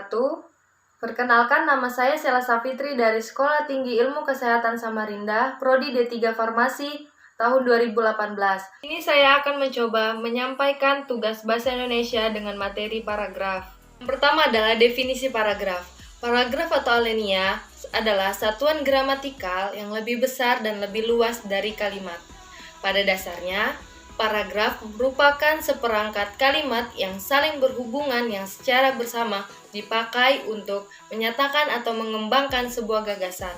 wabarakatuh. Perkenalkan, nama saya Sela Safitri dari Sekolah Tinggi Ilmu Kesehatan Samarinda, Prodi D3 Farmasi, tahun 2018. Ini saya akan mencoba menyampaikan tugas Bahasa Indonesia dengan materi paragraf. Yang pertama adalah definisi paragraf. Paragraf atau alinea adalah satuan gramatikal yang lebih besar dan lebih luas dari kalimat. Pada dasarnya, paragraf merupakan seperangkat kalimat yang saling berhubungan yang secara bersama dipakai untuk menyatakan atau mengembangkan sebuah gagasan.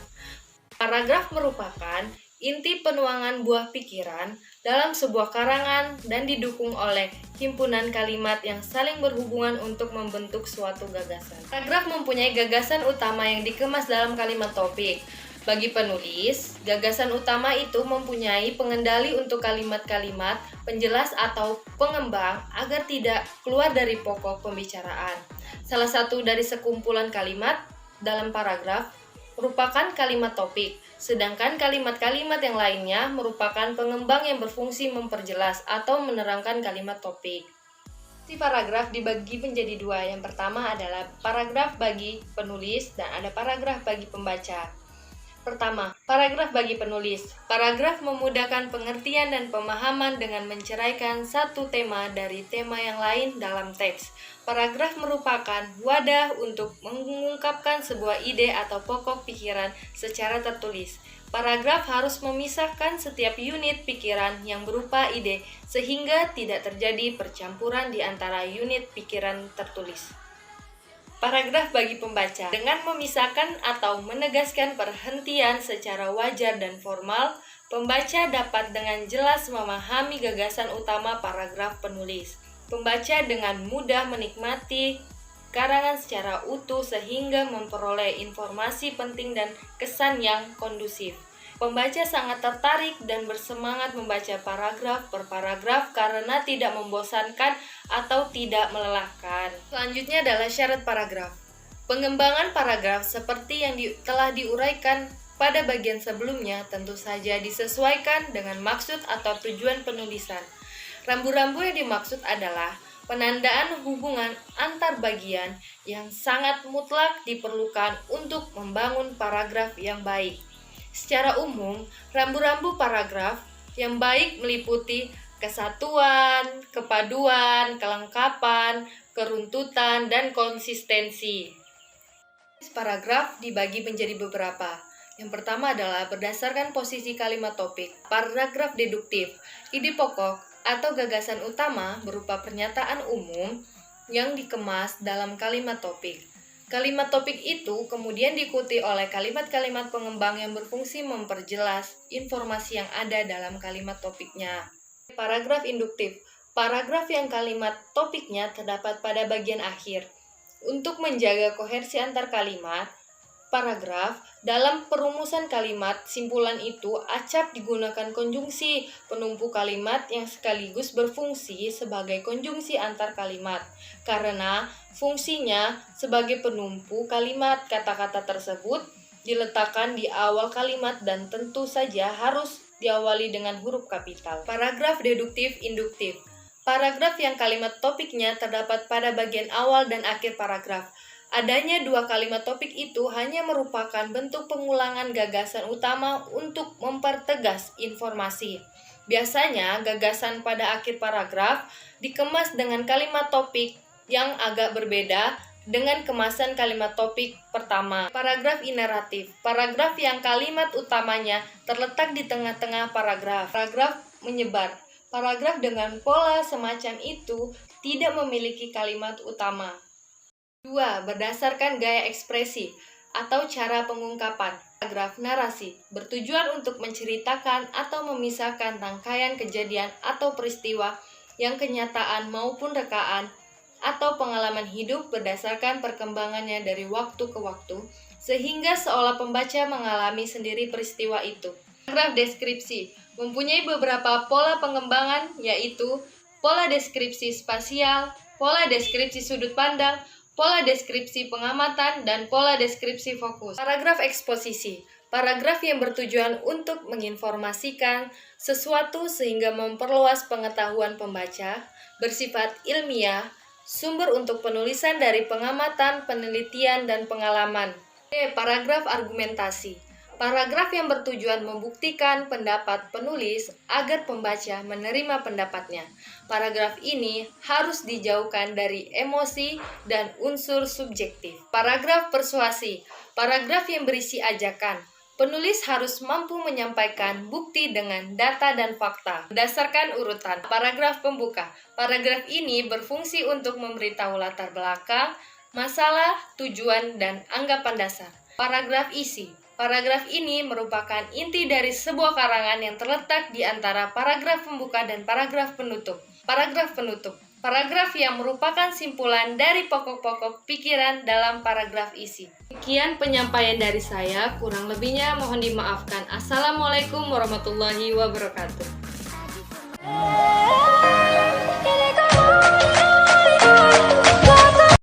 Paragraf merupakan inti penuangan buah pikiran dalam sebuah karangan dan didukung oleh himpunan kalimat yang saling berhubungan untuk membentuk suatu gagasan. Paragraf mempunyai gagasan utama yang dikemas dalam kalimat topik. Bagi penulis, gagasan utama itu mempunyai pengendali untuk kalimat-kalimat penjelas atau pengembang agar tidak keluar dari pokok pembicaraan. Salah satu dari sekumpulan kalimat dalam paragraf merupakan kalimat topik, sedangkan kalimat-kalimat yang lainnya merupakan pengembang yang berfungsi memperjelas atau menerangkan kalimat topik. Si paragraf dibagi menjadi dua. Yang pertama adalah paragraf bagi penulis dan ada paragraf bagi pembaca. Pertama, paragraf bagi penulis. Paragraf memudahkan pengertian dan pemahaman dengan menceraikan satu tema dari tema yang lain dalam teks. Paragraf merupakan wadah untuk mengungkapkan sebuah ide atau pokok pikiran secara tertulis. Paragraf harus memisahkan setiap unit pikiran yang berupa ide sehingga tidak terjadi percampuran di antara unit pikiran tertulis. Paragraf bagi pembaca. Dengan memisahkan atau menegaskan perhentian secara wajar dan formal, pembaca dapat dengan jelas memahami gagasan utama paragraf penulis. Pembaca dengan mudah menikmati karangan secara utuh sehingga memperoleh informasi penting dan kesan yang kondusif. Pembaca sangat tertarik dan bersemangat membaca paragraf per paragraf karena tidak membosankan atau tidak melelahkan. Selanjutnya adalah syarat paragraf. Pengembangan paragraf seperti yang telah diuraikan pada bagian sebelumnya tentu saja disesuaikan dengan maksud atau tujuan penulisan. Rambu-rambu yang dimaksud adalah penandaan hubungan antar bagian yang sangat mutlak diperlukan untuk membangun paragraf yang baik. Secara umum, rambu-rambu paragraf yang baik meliputi kesatuan, kepaduan, kelengkapan, keruntutan, dan konsistensi. Paragraf dibagi menjadi beberapa. Yang pertama adalah berdasarkan posisi kalimat topik. Paragraf deduktif, ide pokok atau gagasan utama berupa pernyataan umum yang dikemas dalam kalimat topik. Kalimat topik itu kemudian diikuti oleh kalimat-kalimat pengembang yang berfungsi memperjelas informasi yang ada dalam kalimat topiknya. Paragraf induktif, paragraf yang kalimat topiknya terdapat pada bagian akhir. Untuk menjaga kohersi antar kalimat, paragraf dalam perumusan kalimat simpulan itu acap digunakan konjungsi penumpu kalimat yang sekaligus berfungsi sebagai konjungsi antar kalimat. Karena fungsinya sebagai penumpu kalimat, kata-kata tersebut diletakkan di awal kalimat dan tentu saja harus diawali dengan huruf kapital. Paragraf deduktif induktif. Paragraf yang kalimat topiknya terdapat pada bagian awal dan akhir paragraf. Adanya dua kalimat topik itu hanya merupakan bentuk pengulangan gagasan utama untuk mempertegas informasi. Biasanya, gagasan pada akhir paragraf dikemas dengan kalimat topik yang agak berbeda dengan kemasan kalimat topik pertama. Paragraf ineratif, paragraf yang kalimat utamanya terletak di tengah-tengah paragraf. Paragraf menyebar, paragraf dengan pola semacam itu tidak memiliki kalimat utama. 2. Berdasarkan gaya ekspresi atau cara pengungkapan. Paragraf narasi bertujuan untuk menceritakan atau memisahkan rangkaian kejadian atau peristiwa yang kenyataan maupun rekaan atau pengalaman hidup berdasarkan perkembangannya dari waktu ke waktu, sehingga seolah pembaca mengalami sendiri peristiwa itu. Paragraf deskripsi mempunyai beberapa pola pengembangan, yaitu pola deskripsi spasial, pola deskripsi sudut pandang, pola deskripsi pengamatan, dan pola deskripsi fokus. Paragraf eksposisi, paragraf yang bertujuan untuk menginformasikan sesuatu sehingga memperluas pengetahuan pembaca, bersifat ilmiah, Sumber untuk penulisan dari pengamatan, penelitian, dan pengalaman. Paragraf argumentasi. Paragraf yang bertujuan membuktikan pendapat penulis agar pembaca menerima pendapatnya. Paragraf ini harus dijauhkan dari emosi dan unsur subjektif. Paragraf persuasi. Paragraf yang berisi ajakan. Penulis harus mampu menyampaikan bukti dengan data dan fakta berdasarkan urutan. Paragraf pembuka. Paragraf ini berfungsi untuk memberitahu latar belakang, masalah, tujuan, dan anggapan dasar. Paragraf isi. Paragraf ini merupakan inti dari sebuah karangan yang terletak di antara paragraf pembuka dan paragraf penutup. Paragraf penutup. Paragraf yang merupakan simpulan dari pokok-pokok pikiran dalam paragraf isi. Sekian penyampaian dari saya, kurang lebihnya mohon dimaafkan. Assalamualaikum warahmatullahi wabarakatuh.